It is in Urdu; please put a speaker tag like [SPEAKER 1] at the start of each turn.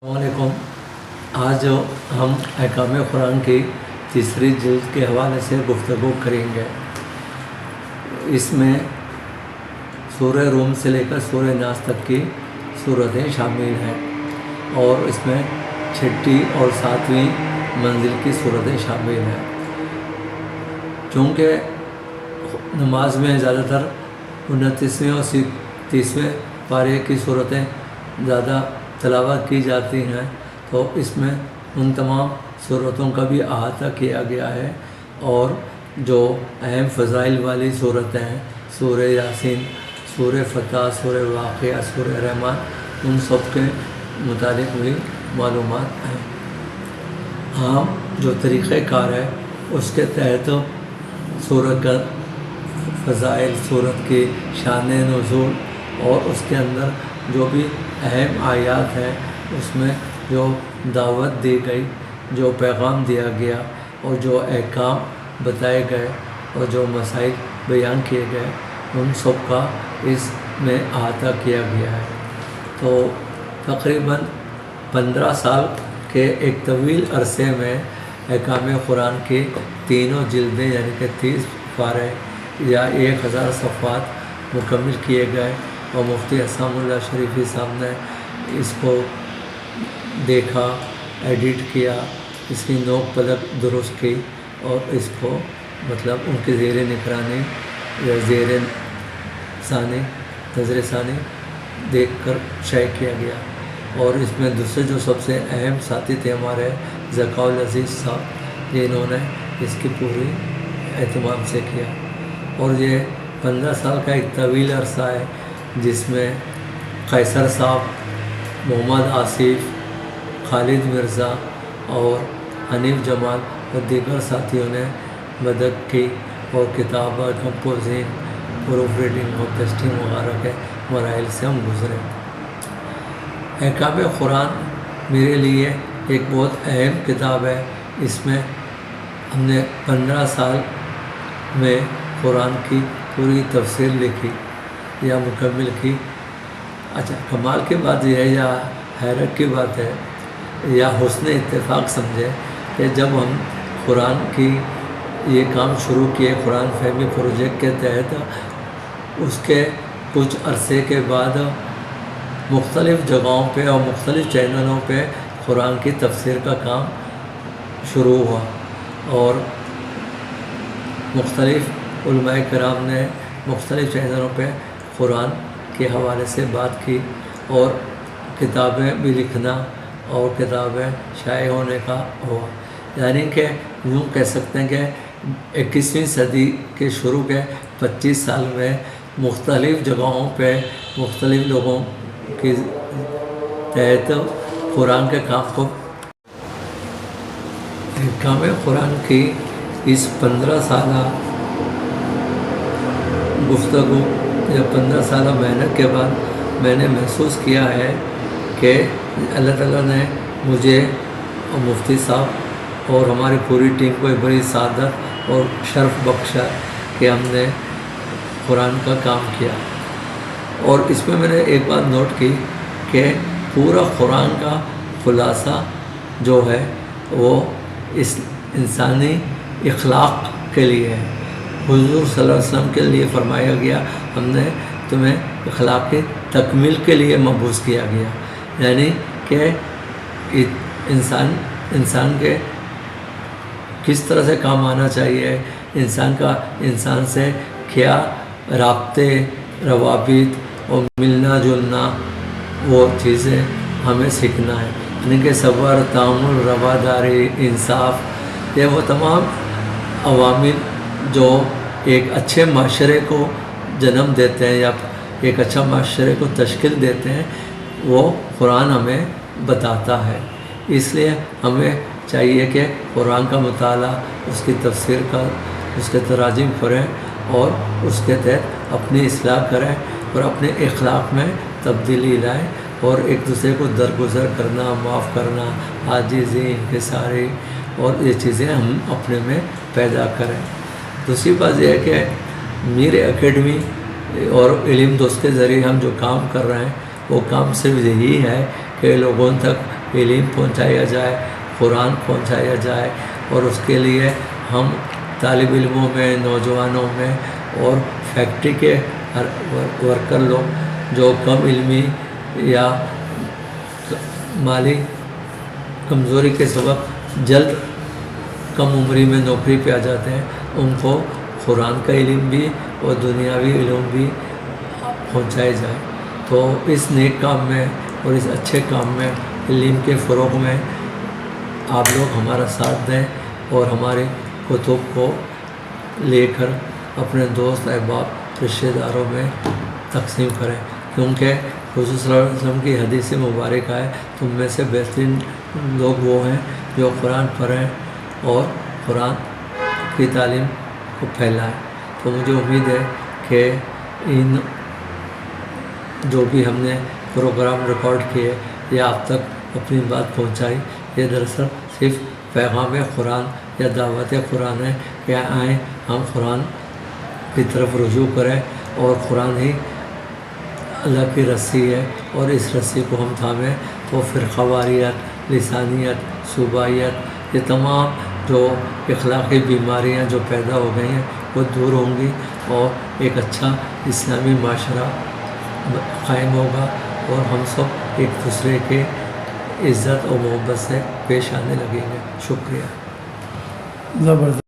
[SPEAKER 1] السلام علیکم۔ آج ہم احکام قرآن کی تیسری جلد کے حوالے سے گفتگو کریں گے۔ اس میں سورہ روم سے لے کر سورہ ناس تک کی صورتیں شامل ہیں اور اس میں چھٹی اور ساتویں منزل کی صورتیں شامل ہیں۔ چونکہ نماز میں زیادہ تر 29ویں اور 30ویں پارے کی صورتیں زیادہ تلاوت کی جاتی ہیں، تو اس میں ان تمام صورتوں کا بھی احاطہ کیا گیا ہے، اور جو اہم فضائل والی صورتیں ہیں، سورہ یاسین، سورہ فتح، سورہ واقعہ، سورہ رحمان، ان سب کے متعلق بھی معلومات ہیں۔ عام جو طریقہ کار ہے اس کے تحت سورت کا فضائل، سورت کی شان نزول اور اس کے اندر جو بھی اہم آیات ہیں اس میں جو دعوت دی گئی، جو پیغام دیا گیا اور جو احکام بتائے گئے اور جو مسائل بیان کیے گئے، ان سب کا اس میں احاطہ کیا گیا ہے۔ تو تقریباً 15 سال کے ایک طویل عرصے میں احکام قرآن کی تینوں جلدیں یعنی کہ 30 پارے یا 1000 صفحات مکمل کیے گئے، اور مفتی اسام اللہ شریفی صاحب نے اس کو دیکھا، ایڈٹ کیا، اس کی نوک پلک درست کی اور اس کو مطلب ان کی زیر نگرانی یا زیر ثانی، نظر ثانی دیکھ کر شائع کیا گیا۔ اور اس میں دوسرے جو سب سے اہم ساتھی تھے ہمارے ذکاء العزیز صاحب، جنہوں نے اس کی پوری اہتمام سے کیا۔ اور یہ 15 سال کا ایک طویل عرصہ ہے جس میں قیصر صاحب، محمد آصف، خالد مرزا اور حنیف جمال اور دیگر ساتھیوں نے مدد کی اور کتابہ، کمپوزنگ، پروف ریڈنگ اور ٹیسٹنگ وغیرہ کے مراحل سے ہم گزرے۔ احکام قرآن میرے لیے ایک بہت اہم کتاب ہے۔ اس میں ہم نے 15 سال میں قرآن کی پوری تفسیر لکھی یا مکمل کی۔ اچھا، کمال کی بات یہ ہے یا حیرت کی بات ہے یا حسن اتفاق سمجھے کہ جب ہم قرآن کی یہ کام شروع کیے قرآن فہمی پروجیکٹ کے تحت، اس کے کچھ عرصے کے بعد مختلف جگہوں پہ اور مختلف چینلوں پہ قرآن کی تفسیر کا کام شروع ہوا، اور مختلف علماء کرام نے مختلف چینلوں پہ قرآن کے حوالے سے بات کی، اور کتابیں بھی لکھنا اور کتابیں شائع ہونے کا ہوا۔ یعنی کہ یوں کہہ سکتے ہیں کہ 21ویں صدی کے شروع کے 25 سال میں مختلف جگہوں پہ مختلف لوگوں کی تحت قرآن کے کام کو احکام قرآن کی اس 15 سالہ گفتگو یا 15 سالہ محنت کے بعد میں نے محسوس کیا ہے کہ اللہ تعالیٰ نے مجھے اور مفتی صاحب اور ہماری پوری ٹیم کو ایک بڑی سعادت اور شرف بخشا کہ ہم نے قرآن کا کام کیا۔ اور اس میں نے ایک بات نوٹ کی کہ پورا قرآن کا خلاصہ جو ہے وہ اس انسانی اخلاق کے لیے ہے۔ حضور صلی اللہ علیہ وسلم کے لیے فرمایا گیا، ہم نے تمہیں اخلاقی تکمیل کے لیے مبعوث کیا گیا، یعنی کہ انسان کے کس طرح سے کام آنا چاہیے، انسان سے کیا رابطے، روابط اور ملنا جلنا، وہ چیزیں ہمیں سیکھنا ہے۔ یعنی کہ صبر، تحمل، رواداری، انصاف، یہ وہ تمام عوامل جو ایک اچھے معاشرے کو جنم دیتے ہیں یا ایک اچھا معاشرے کو تشکیل دیتے ہیں، وہ قرآن ہمیں بتاتا ہے۔ اس لیے ہمیں چاہیے کہ قرآن کا مطالعہ، اس کی تفسیر کا، اس کے تراجم پڑھیں اور اس کے تحت اپنی اصلاح کریں اور اپنے اخلاق میں تبدیلی لائیں، اور ایک دوسرے کو درگزر کرنا، معاف کرنا، عاجزی، انکساری اور یہ چیزیں ہم اپنے میں پیدا کریں۔ دوسری بات یہ ہے کہ میر اکیڈمی اور علم دوست کے ذریعے ہم جو کام کر رہے ہیں وہ کام صرف یہی ہے کہ لوگوں تک علم پہنچایا جائے، قرآن پہنچایا جائے، اور اس کے لیے ہم طالب علموں میں، نوجوانوں میں اور فیکٹری کے ورکر لوگ جو کم علمی یا مالی کمزوری کے سبب جلد کم عمری میں نوکری پہ آ جاتے ہیں، ان کو قرآن کا علم بھی اور دنیاوی علم بھی پہنچائے جائے۔ تو اس نیک کام میں اور اس اچھے کام میں، علم کے فروغ میں آپ لوگ ہمارا ساتھ دیں اور ہمارے کتب کو لے کر اپنے دوست احباب رشتہ داروں میں تقسیم کریں، کیونکہ حضور صلی اللہ علیہ وسلم کی حدیث مبارکہ ہے، تم میں سے بہترین لوگ وہ ہیں جو قرآن پڑھیں اور قرآن کی تعلیم کو پھیلائیں۔ تو مجھے امید ہے کہ ان جو بھی ہم نے پروگرام ریکارڈ کیے یا آپ تک اپنی بات پہنچائی، یہ دراصل صرف پیغام قرآن یا دعوت قرآن ہے کہ آئیں ہم قرآن کی طرف رجوع کریں، اور قرآن ہی اللہ کی رسی ہے، اور اس رسی کو ہم تھامیں تو فرقہ واریت، لسانیت، صوبائیت، یہ تمام جو اخلاقی بیماریاں جو پیدا ہو گئی ہیں وہ دور ہوں گی، اور ایک اچھا اسلامی معاشرہ قائم ہوگا، اور ہم سب ایک دوسرے کے عزت اور محبت سے پیش آنے لگیں گے۔ شکریہ۔
[SPEAKER 2] زبردست۔